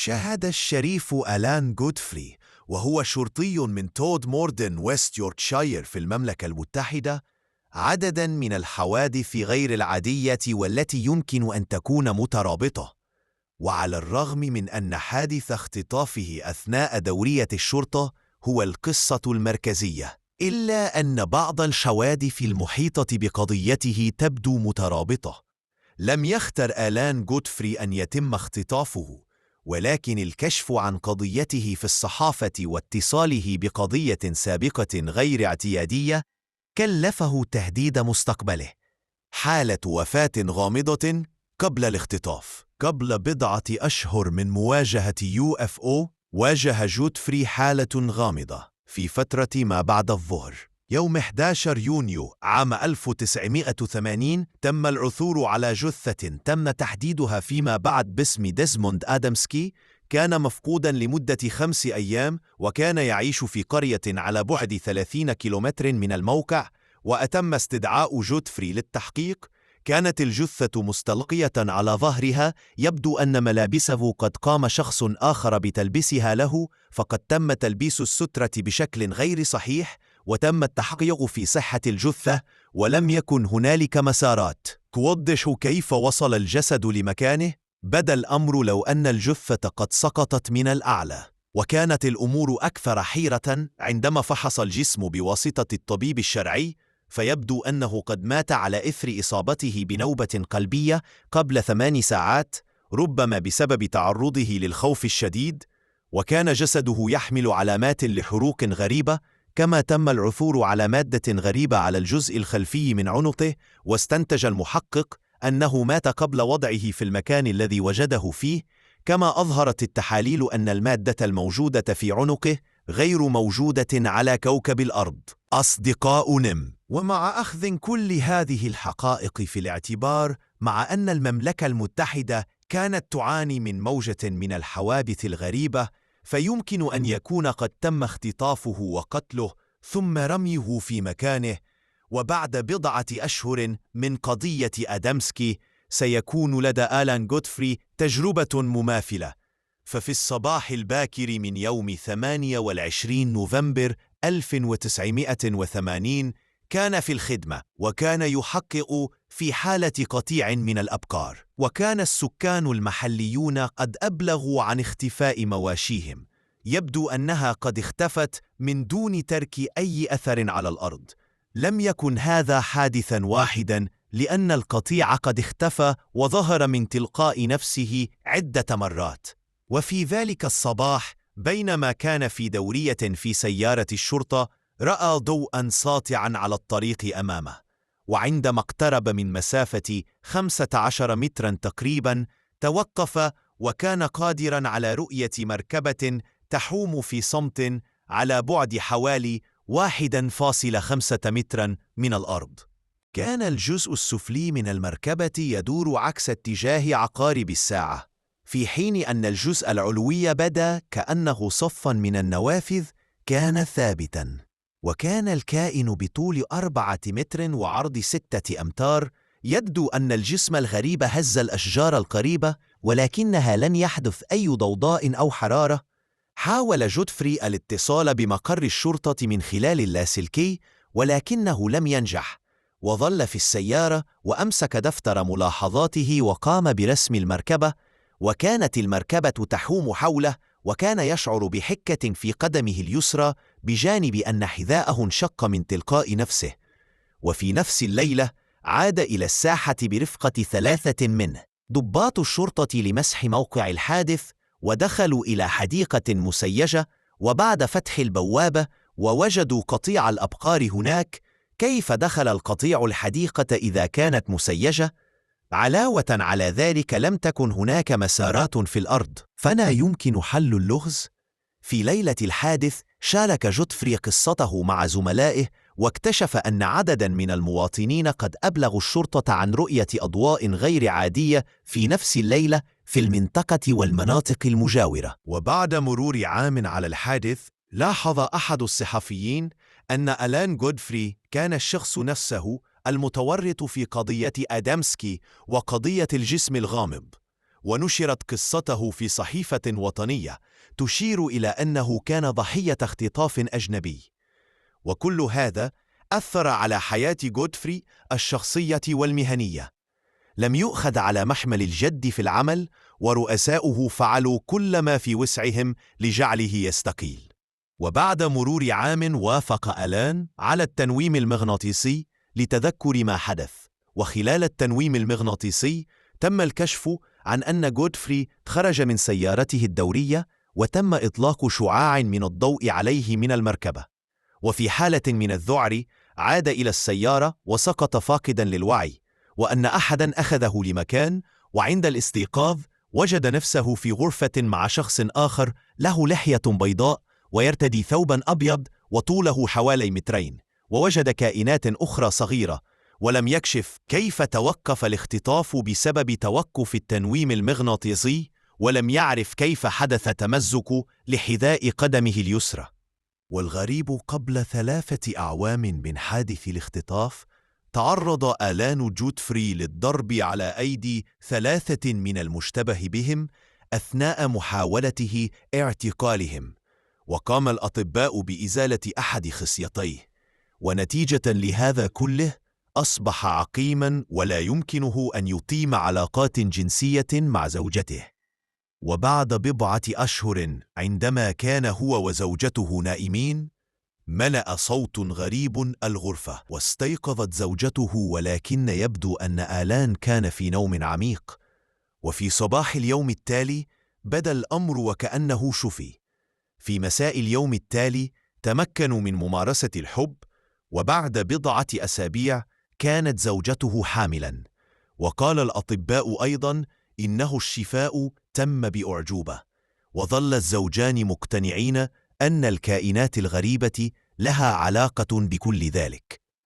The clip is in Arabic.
شاهد الشريف آلان غودفري وهو شرطي من تود موردن ويست يوركشاير في المملكة المتحدة عدداً من الحوادث غير العادية والتي يمكن أن تكون مترابطة. وعلى الرغم من أن حادث اختطافه أثناء دورية الشرطة هو القصة المركزية، إلا أن بعض الحوادث المحيطة بقضيته تبدو مترابطة. لم يختر آلان غودفري أن يتم اختطافه، ولكن الكشف عن قضيته في الصحافة واتصاله بقضية سابقة غير اعتيادية كلفه تهديد مستقبله. حالة وفاة غامضة قبل الاختطاف. قبل بضعة أشهر من مواجهة UFO، واجه غودفري حالة غامضة في فترة ما بعد الظهر. يوم 11 يونيو عام 1980 تم العثور على جثة تم تحديدها فيما بعد باسم ديزموند آدامسكي. كان مفقوداً لمدة 5 أيام، وكان يعيش في قرية على بعد 30 كيلومتر من الموقع، وأتم استدعاء غودفري للتحقيق. كانت الجثة مستلقية على ظهرها، يبدو أن ملابسه قد قام شخص آخر بتلبيسها له، فقد تم تلبيس السترة بشكل غير صحيح، وتم التحقيق في صحة الجثة، ولم يكن هنالك مسارات توضح كيف وصل الجسد لمكانه. بدا الأمر لو أن الجثة قد سقطت من الأعلى. وكانت الأمور أكثر حيرة عندما فحص الجسم بواسطة الطبيب الشرعي، فيبدو أنه قد مات على إثر إصابته بنوبة قلبية قبل 8 ساعات، ربما بسبب تعرضه للخوف الشديد. وكان جسده يحمل علامات لحروق غريبة، كما تم العثور على مادة غريبة على الجزء الخلفي من عنقه، واستنتج المحقق أنه مات قبل وضعه في المكان الذي وجده فيه. كما أظهرت التحاليل أن المادة الموجودة في عنقه غير موجودة على كوكب الأرض. أصدقاء نم. ومع أخذ كل هذه الحقائق في الاعتبار، مع أن المملكة المتحدة كانت تعاني من موجة من الحوادث الغريبة، فيمكن أن يكون قد تم اختطافه وقتله ثم رميه في مكانه. وبعد بضعة أشهر من قضية آدامسكي سيكون لدى آلان غودفري تجربة مماثلة. ففي الصباح الباكر من يوم 28 نوفمبر 1980 كان في الخدمة، وكان يحقق في حالة قطيع من الأبقار. وكان السكان المحليون قد أبلغوا عن اختفاء مواشيهم، يبدو أنها قد اختفت من دون ترك أي أثر على الأرض. لم يكن هذا حادثاً واحداً، لأن القطيع قد اختفى وظهر من تلقاء نفسه عدة مرات. وفي ذلك الصباح، بينما كان في دورية في سيارة الشرطة، رأى ضوءاً ساطعاً على الطريق أمامه، وعندما اقترب من مسافة 15 متراً تقريباً توقف، وكان قادراً على رؤية مركبة تحوم في صمت على بعد حوالي 1.5 متراً من الأرض. كان الجزء السفلي من المركبة يدور عكس اتجاه عقارب الساعة، في حين أن الجزء العلوي بدا كأنه صفاً من النوافذ كان ثابتاً. وكان الكائن بطول 4 متر وعرض 6 أمتار. يبدو أن الجسم الغريب هز الأشجار القريبة، ولكنها لم يحدث أي ضوضاء أو حرارة. حاول غودفري الاتصال بمقر الشرطة من خلال اللاسلكي، ولكنه لم ينجح، وظل في السيارة وأمسك دفتر ملاحظاته وقام برسم المركبة. وكانت المركبة تحوم حوله، وكان يشعر بحكة في قدمه اليسرى بجانب أن حذاءه انشق من تلقاء نفسه. وفي نفس الليلة عاد إلى الساحة برفقة 3 منه ضباط الشرطة لمسح موقع الحادث، ودخلوا إلى حديقة مسيجة. وبعد فتح البوابة ووجدوا قطيع الأبقار هناك. كيف دخل القطيع الحديقة إذا كانت مسيجة؟ علاوة على ذلك لم تكن هناك مسارات في الأرض، فلا يمكن حل اللغز. في ليلة الحادث شارك غودفري قصته مع زملائه، واكتشف أن عدداً من المواطنين قد أبلغوا الشرطة عن رؤية أضواء غير عادية في نفس الليلة في المنطقة والمناطق المجاورة. وبعد مرور عام على الحادث، لاحظ أحد الصحفيين أن آلان غودفري كان الشخص نفسه المتورط في قضية آدامسكي وقضية الجسم الغامض. ونشرت قصته في صحيفة وطنية تشير إلى أنه كان ضحية اختطاف أجنبي. وكل هذا أثر على حياة غودفري الشخصية والمهنية. لم يؤخذ على محمل الجد في العمل، ورؤساؤه فعلوا كل ما في وسعهم لجعله يستقيل. وبعد مرور عام وافق ألان على التنويم المغناطيسي لتذكر ما حدث. وخلال التنويم المغناطيسي تم الكشف عن أن غودفري خرج من سيارته الدورية، وتم إطلاق شعاع من الضوء عليه من المركبة. وفي حالة من الذعر عاد إلى السيارة وسقط فاقدا للوعي، وأن أحدا أخذه لمكان، وعند الاستيقاظ وجد نفسه في غرفة مع شخص آخر له لحية بيضاء ويرتدي ثوبا أبيض وطوله حوالي 2 متر، ووجد كائنات أخرى صغيرة، ولم يكشف كيف توقف الاختطاف بسبب توقف التنويم المغناطيسي، ولم يعرف كيف حدث تمزق لحذاء قدمه اليسرى. والغريب قبل 3 أعوام من حادث الاختطاف تعرض آلان غودفري للضرب على أيدي 3 من المشتبه بهم أثناء محاولته اعتقالهم، وقام الأطباء بإزالة أحد خصيتيه، ونتيجة لهذا كله أصبح عقيما ولا يمكنه أن يقيم علاقات جنسية مع زوجته. وبعد 4 أشهر عندما كان هو وزوجته نائمين، ملأ صوت غريب الغرفة، واستيقظت زوجته، ولكن يبدو أن آلان كان في نوم عميق. وفي صباح اليوم التالي بدا الأمر وكأنه شفي. في مساء اليوم التالي تمكنوا من ممارسة الحب، وبعد 4 أسابيع كانت زوجته حاملا. وقال الأطباء أيضا إنه الشفاء تم بأعجوبة. وظل الزوجان مقتنعين أن الكائنات الغريبة لها علاقة بكل ذلك.